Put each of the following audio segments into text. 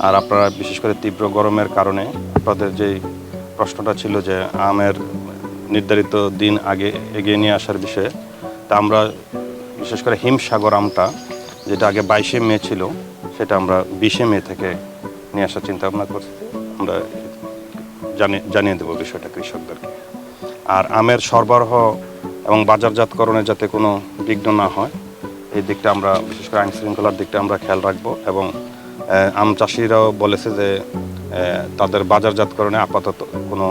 আর আপনারা বিশেষ করে তীব্র গরমের কারণে আপনাদের যেই প্রশ্নটা ছিল যে আমের নির্ধারিত দিন আগে এগিয়ে নিয়ে আসার বিষয়ে, তা আমরা বিশেষ করে হিমসাগর আমটা যেটা আগে 22শে মে ছিল, সেটা আমরা 20শে মে থেকে নিয়ে আসার চিন্তা ভাবনা করছি। আমরা জানিয়ে দেবো বিষয়টা কৃষকদেরকে। আর আমের সরবরাহ এবং বাজারজাতকরণে যাতে কোনো বিঘ্ন না হয়, এই দিকটা আমরা বিশেষ করে আইন শৃঙ্খলার দিকটা আমরা খেয়াল রাখবো। এবং আম চাষিরাও বলেছে যে তাদের বাজারজাতকরণে আপাতত কোনো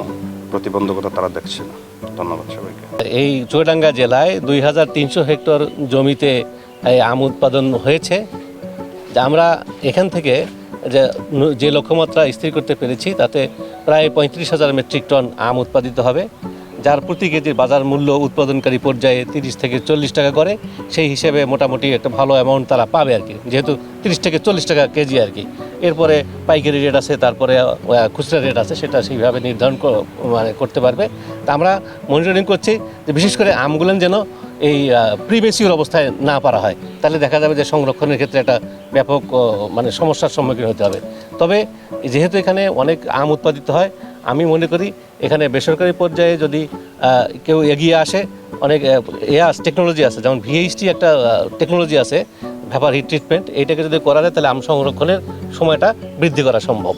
প্রতিবন্ধকতা তারা দেখছে না। ধন্যবাদ সবাইকে। এই চুয়াডাঙ্গা জেলায় 2300 হেক্টর জমিতে এই আম উৎপাদন হয়েছে। আমরা এখান থেকে যে লক্ষ্যমাত্রা স্থির করতে পেরেছি তাতে প্রায় 35,000 মেট্রিক টন আম উৎপাদিত হবে, যার প্রতি কেজির বাজার মূল্য উৎপাদনকারী পর্যায়ে 30 থেকে 40 টাকা করে। সেই হিসেবে মোটামুটি একটা ভালো অ্যামাউন্ট তারা পাবে আর কি, যেহেতু 30 থেকে 40 টাকা কেজি আর কি। এরপরে পাইকারি রেট আছে, তারপরে খুচরা রেট আছে, সেটা সেইভাবে নির্ধারণ করতে পারবে। তা আমরা মনিটরিং করছি যে বিশেষ করে আমগুলো যেন এই প্রিমেসিওর অবস্থায় না পারা হয়, তাহলে দেখা যাবে যে সংরক্ষণের ক্ষেত্রে একটা ব্যাপক সমস্যার সম্মুখীন হতে হবে। তবে যেহেতু এখানে অনেক আম উৎপাদিত হয়, আমি মনে করি এখানে বেসরকারি পর্যায়ে যদি কেউ এগিয়ে আসে, অনেক টেকনোলজি আছে, যেমন VHT একটা টেকনোলজি আছে, ভেপার হিট ট্রিটমেন্ট, এইটাকে যদি করা যায় তাহলে আম সংরক্ষণের সময়টা বৃদ্ধি করা সম্ভব।